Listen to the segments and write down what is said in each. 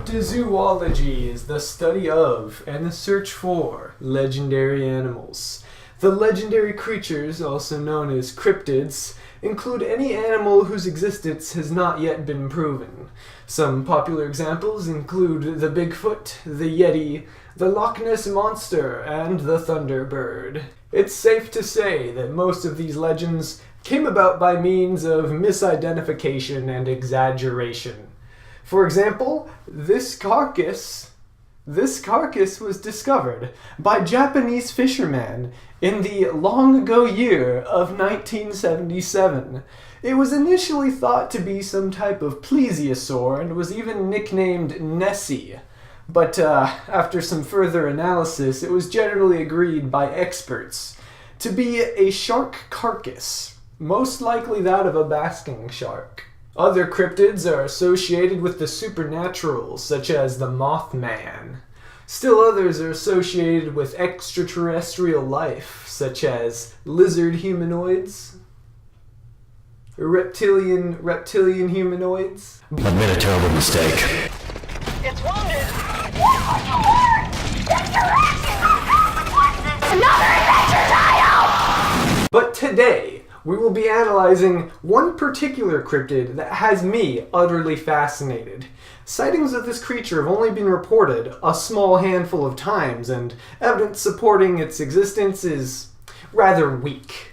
Cryptozoology is the study of and the search for legendary animals. The legendary creatures, also known as cryptids, include any animal whose existence has not yet been proven. Some popular examples include the Bigfoot, the Yeti, the Loch Ness Monster, and the Thunderbird. It's safe to say that most of these legends came about by means of misidentification and exaggeration. For example, this carcass was discovered by Japanese fishermen in the long ago year of 1977. It was initially thought to be some type of plesiosaur and was even nicknamed Nessie. But after some further analysis, it was generally agreed by experts to be a shark carcass, most likely that of a basking shark. Other cryptids are associated with the supernatural, such as the Mothman. Still others are associated with extraterrestrial life, such as lizard humanoids, reptilian humanoids. I've made a terrible mistake. It's wounded! Another adventure tile! But today, we will be analyzing one particular cryptid that has me utterly fascinated. Sightings of this creature have only been reported a small handful of times, and evidence supporting its existence is rather weak.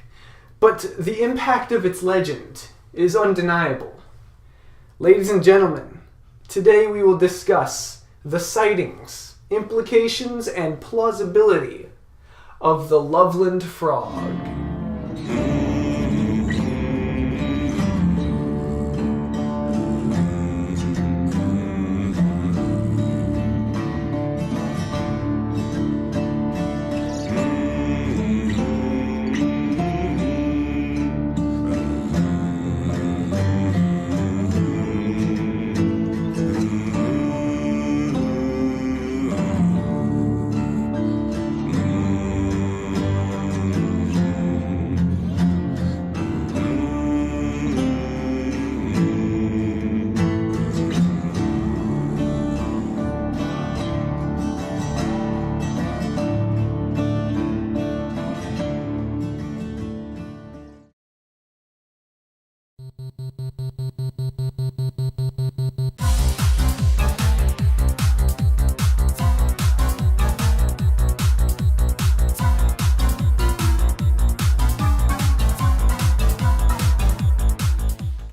But the impact of its legend is undeniable. Ladies and gentlemen, today we will discuss the sightings, implications, and plausibility of the Loveland Frog.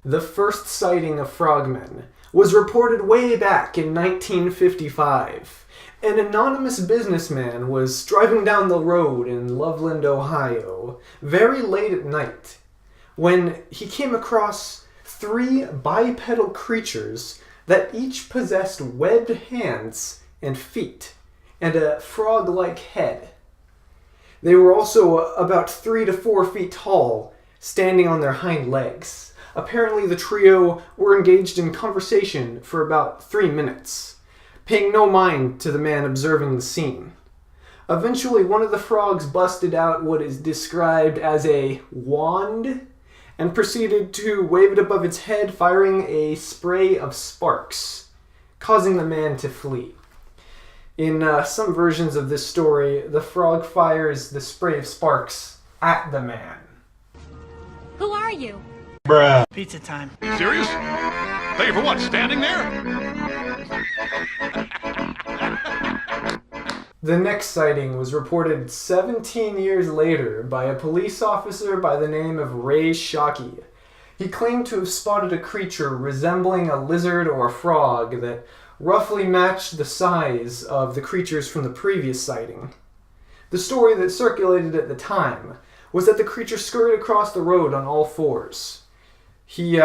The first sighting of frogmen was reported way back in 1955. An anonymous businessman was driving down the road in Loveland, Ohio, very late at night, when he came across three bipedal creatures that each possessed webbed hands and feet, and a frog-like head. They were also about 3 to 4 feet tall, standing on their hind legs. Apparently the trio were engaged in conversation for about 3 minutes, paying no mind to the man observing the scene. Eventually one of the frogs busted out what is described as a wand and proceeded to wave it above its head, firing a spray of sparks, causing the man to flee. In some versions of this story, the frog fires the spray of sparks at the man. Who are you? Bruh. Pizza time. Serious? Thank you for what? Standing there? The next sighting was reported 17 years later by a police officer by the name of Ray Shockey. He claimed to have spotted a creature resembling a lizard or a frog that roughly matched the size of the creatures from the previous sighting. The story that circulated at the time was that the creature scurried across the road on all fours. He,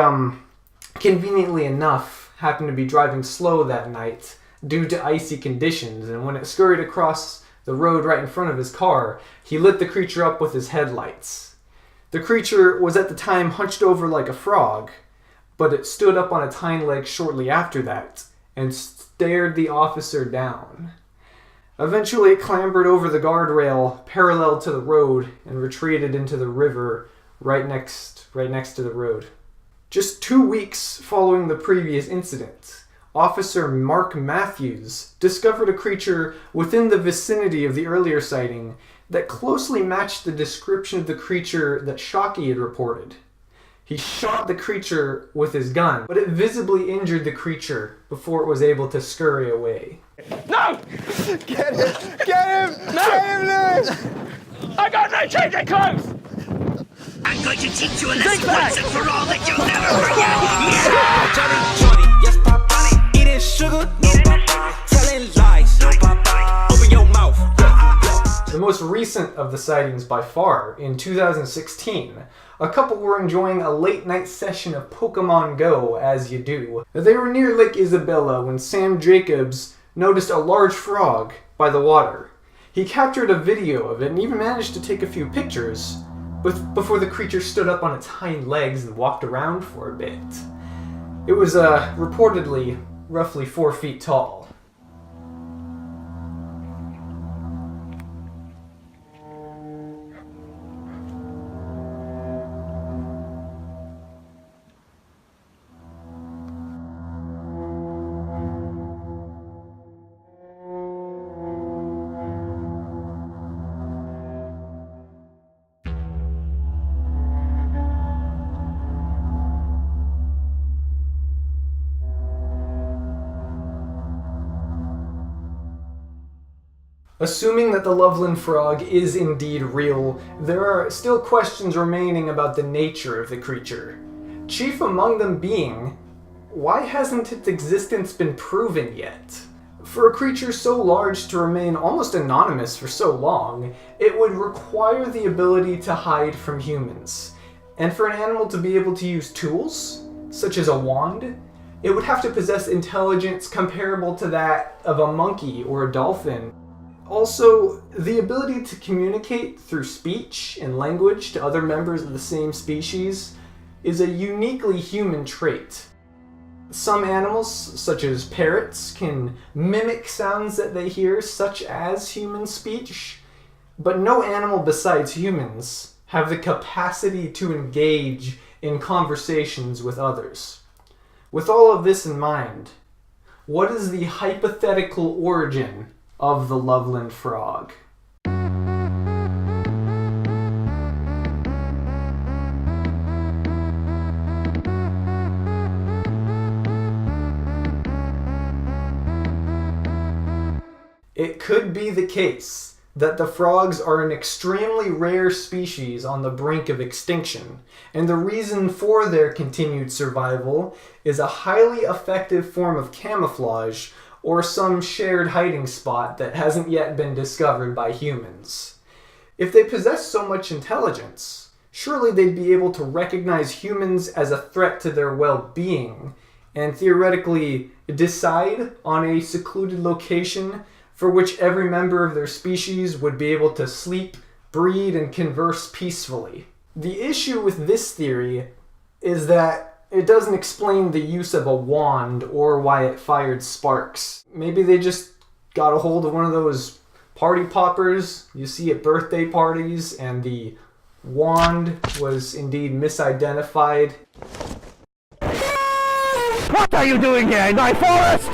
conveniently enough, happened to be driving slow that night due to icy conditions, and when it scurried across the road right in front of his car, he lit the creature up with his headlights. The creature was at the time hunched over like a frog, but it stood up on its hind legs shortly after that and stared the officer down. Eventually it clambered over the guardrail parallel to the road and retreated into the river right next to the road. Just 2 weeks following the previous incident, Officer Mark Matthews discovered a creature within the vicinity of the earlier sighting that closely matched the description of the creature that Shockey had reported. He shot the creature with his gun, but it visibly injured the creature before it was able to scurry away. No! Get him! Get him! No! Get him, Lewis! I got no changing clothes! I'm going to teach you a lesson once and for all that you'll never forget. Johnny, yes, Papa. Eating sugar, no Papa. Telling lies, no Papa. Open your mouth. The most recent of the sightings by far, in 2016, a couple were enjoying a late night session of Pokemon Go, as you do. They were near Lake Isabella when Sam Jacobs noticed a large frog by the water. He captured a video of it and even managed to take a few pictures before the creature stood up on its hind legs and walked around for a bit. It was reportedly roughly 4 feet tall. Assuming that the Loveland Frog is indeed real, there are still questions remaining about the nature of the creature. Chief among them being, why hasn't its existence been proven yet? For a creature so large to remain almost anonymous for so long, it would require the ability to hide from humans. And for an animal to be able to use tools, such as a wand, it would have to possess intelligence comparable to that of a monkey or a dolphin. Also, the ability to communicate through speech and language to other members of the same species is a uniquely human trait. Some animals, such as parrots, can mimic sounds that they hear, such as human speech, but no animal besides humans have the capacity to engage in conversations with others. With all of this in mind, what is the hypothetical origin of the Loveland Frog? It could be the case that the frogs are an extremely rare species on the brink of extinction, and the reason for their continued survival is a highly effective form of camouflage or some shared hiding spot that hasn't yet been discovered by humans. If they possess so much intelligence, surely they'd be able to recognize humans as a threat to their well-being, and theoretically decide on a secluded location for which every member of their species would be able to sleep, breed, and converse peacefully. The issue with this theory is that it doesn't explain the use of a wand or why it fired sparks. Maybe they just got a hold of one of those party poppers you see at birthday parties, and the wand was indeed misidentified. What are you doing here in my forest?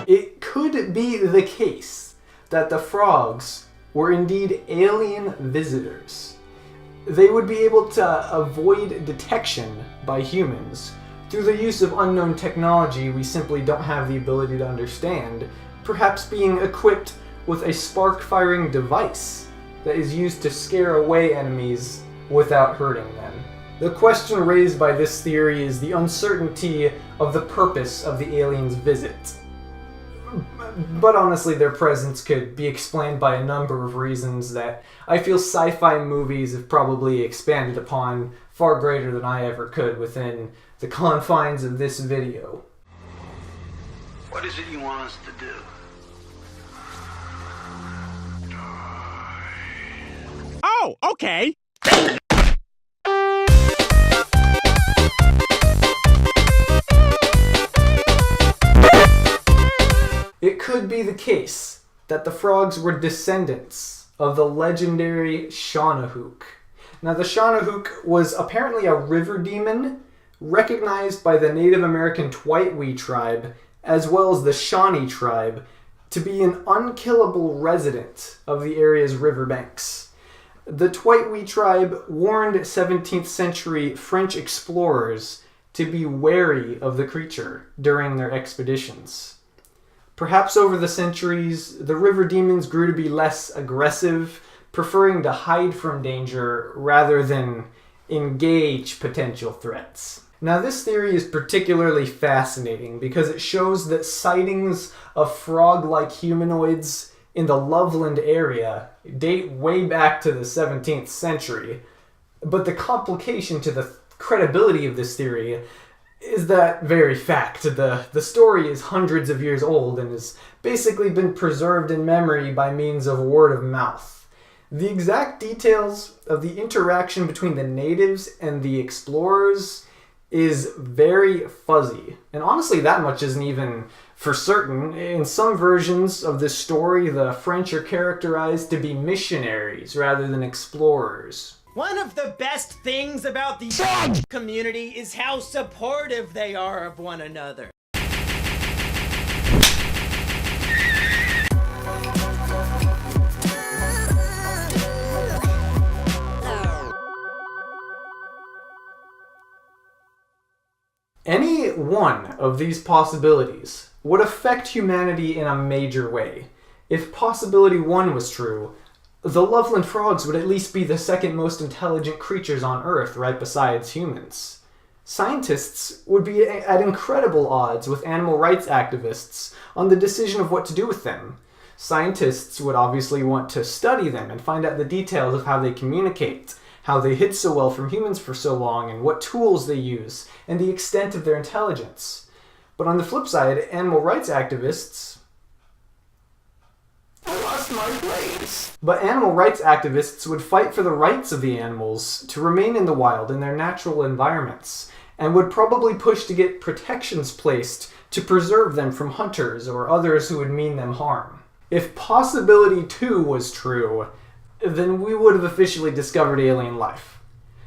It could be the case that the frogs were indeed alien visitors. They would be able to avoid detection by humans through the use of unknown technology we simply don't have the ability to understand, perhaps being equipped with a spark-firing device that is used to scare away enemies without hurting them. The question raised by this theory is the uncertainty of the purpose of the aliens' visit. But honestly, their presence could be explained by a number of reasons that I feel sci-fi movies have probably expanded upon far greater than I ever could within the confines of this video. What is it you want us to do? Oh, okay. It could be the case that the frogs were descendants of the legendary Shawnahook. Now, the Shanahook was apparently a river demon recognized by the Native American Twi'wi tribe as well as the Shawnee tribe to be an unkillable resident of the area's riverbanks. The Twi'wi tribe warned 17th century French explorers to be wary of the creature during their expeditions. Perhaps over the centuries, the river demons grew to be less aggressive, preferring to hide from danger rather than engage potential threats. Now, this theory is particularly fascinating because it shows that sightings of frog-like humanoids in the Loveland area date way back to the 17th century. But the complication to the credibility of this theory is that very fact. The story is hundreds of years old and has basically been preserved in memory by means of word of mouth. The exact details of the interaction between the natives and the explorers is very fuzzy. And honestly, that much isn't even for certain. In some versions of this story, the French are characterized to be missionaries rather than explorers. One of the best things about the frog community is how supportive they are of one another. Any one of these possibilities would affect humanity in a major way. If possibility 1 was true, the Loveland Frogs would at least be the second most intelligent creatures on Earth, right besides humans. Scientists would be at incredible odds with animal rights activists on the decision of what to do with them. Scientists would obviously want to study them and find out the details of how they communicate, how they hid so well from humans for so long, and what tools they use, and the extent of their intelligence. But on the flip side, animal rights activists... I lost my place! But animal rights activists would fight for the rights of the animals to remain in the wild in their natural environments, and would probably push to get protections placed to preserve them from hunters or others who would mean them harm. If possibility 2 was true, then we would have officially discovered alien life.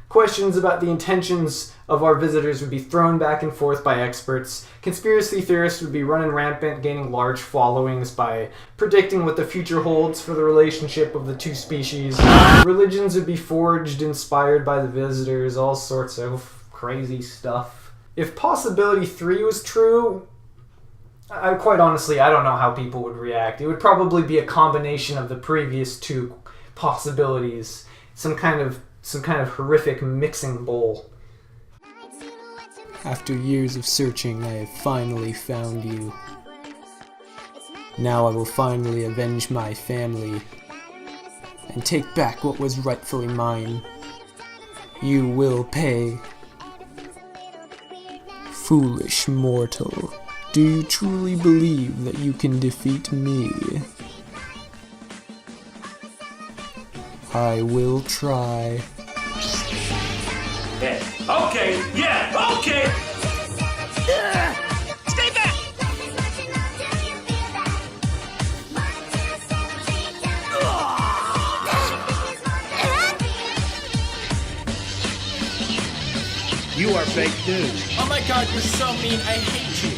Questions about the intentions of our visitors would be thrown back and forth by experts. Conspiracy theorists would be running rampant, gaining large followings by predicting what the future holds for the relationship of the two species. Religions would be forged, inspired by the visitors, all sorts of crazy stuff. If possibility 3 was true, quite honestly, I don't know how people would react. It would probably be a combination of the previous 2 possibilities, some kind of horrific mixing bowl. After years of searching, I have finally found you. Now I will finally avenge my family and take back what was rightfully mine. You will pay. Foolish mortal, do you truly believe that you can defeat me? I will try. Yeah. Okay, yeah, okay! Stay back! You are fake news. Oh my god, you're so mean, I hate you.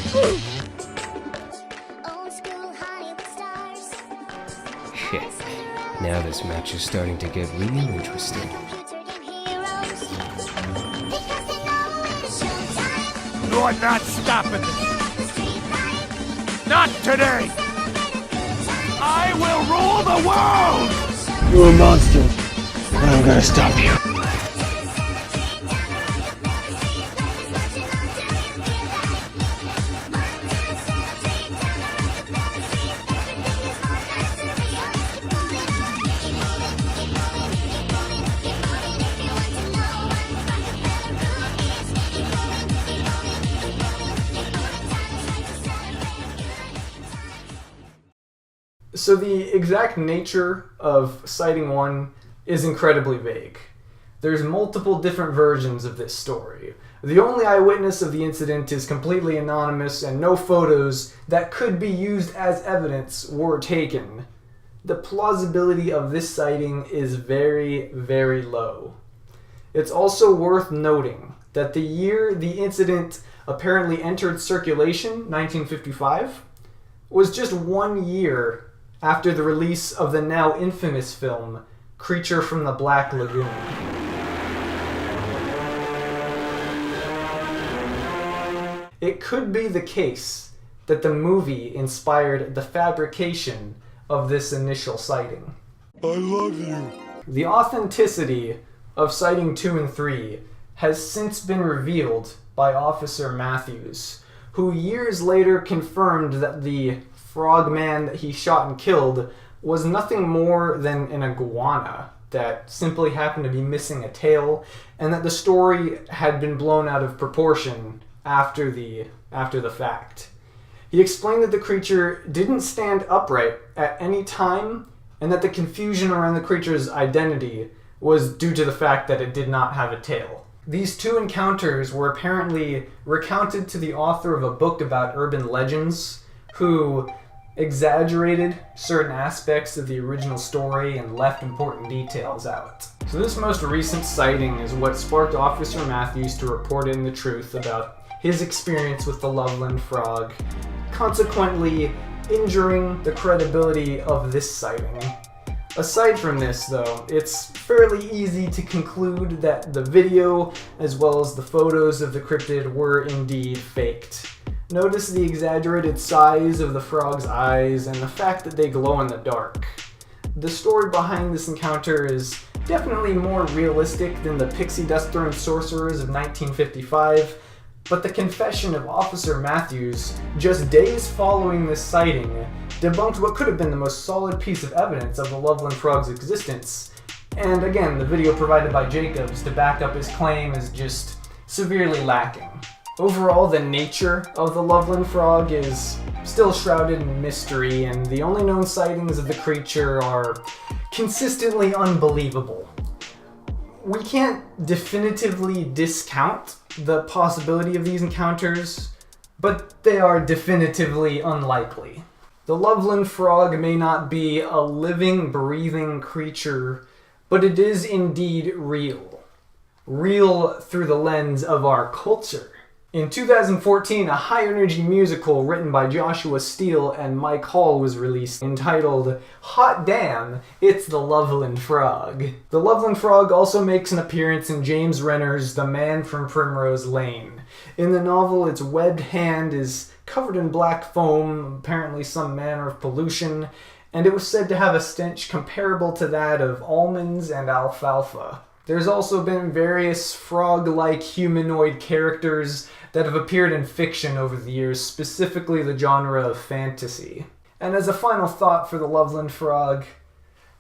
Shit. Now this match is starting to get really interesting. You're not stopping this. Not today. I will rule the world. You're a monster, but I'm gonna stop you. So the exact nature of Sighting 1 is incredibly vague. There's multiple different versions of this story. The only eyewitness of the incident is completely anonymous, and no photos that could be used as evidence were taken. The plausibility of this sighting is very, very low. It's also worth noting that the year the incident apparently entered circulation, 1955, was just 1 year after the release of the now infamous film Creature from the Black Lagoon. It could be the case that the movie inspired the fabrication of this initial sighting. I love you. The authenticity of Sighting 2 and 3 has since been revealed by Officer Matthews, who years later confirmed that the frogman that he shot and killed was nothing more than an iguana that simply happened to be missing a tail, and that the story had been blown out of proportion after the fact. He explained that the creature didn't stand upright at any time, and that the confusion around the creature's identity was due to the fact that it did not have a tail. These two encounters were apparently recounted to the author of a book about urban legends, who exaggerated certain aspects of the original story and left important details out. So this most recent sighting is what sparked Officer Matthews to report in the truth about his experience with the Loveland Frog, consequently injuring the credibility of this sighting. Aside from this, though, it's fairly easy to conclude that the video, as well as the photos of the cryptid, were indeed faked. Notice the exaggerated size of the frog's eyes and the fact that they glow in the dark. The story behind this encounter is definitely more realistic than the pixie dust-throwing sorcerers of 1955, but the confession of Officer Matthews, just days following this sighting, debunked what could have been the most solid piece of evidence of the Loveland Frog's existence. And again, the video provided by Jacobs to back up his claim is just severely lacking. Overall, the nature of the Loveland Frog is still shrouded in mystery, and the only known sightings of the creature are consistently unbelievable. We can't definitively discount the possibility of these encounters, but they are definitively unlikely. The Loveland Frog may not be a living, breathing creature, but it is indeed real. Real through the lens of our culture. In 2014, a high-energy musical written by Joshua Steele and Mike Hall was released, entitled Hot Damn, It's the Loveland Frog. The Loveland Frog also makes an appearance in James Renner's The Man from Primrose Lane. In the novel, its webbed hand is covered in black foam, apparently some manner of pollution, and it was said to have a stench comparable to that of almonds and alfalfa. There's also been various frog-like humanoid characters that have appeared in fiction over the years, specifically the genre of fantasy. And as a final thought for the Loveland Frog,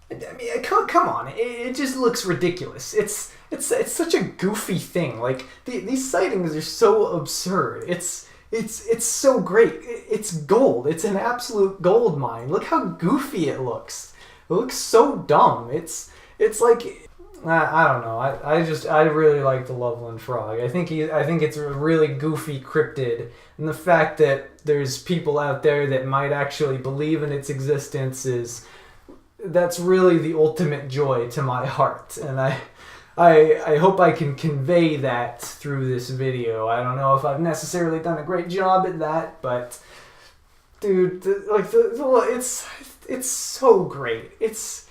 I mean, come on, it just looks ridiculous. It's such a goofy thing. Like, these sightings are so absurd. It's so great. It's gold. It's an absolute gold mine. Look how goofy it looks. It looks so dumb. It's like, I don't know. I really like the Loveland Frog. I think it's a really goofy cryptid, and the fact that there's people out there that might actually believe in its existence that's really the ultimate joy to my heart. And I hope I can convey that through this video. I don't know if I've necessarily done a great job at that, but dude, it's so great. It's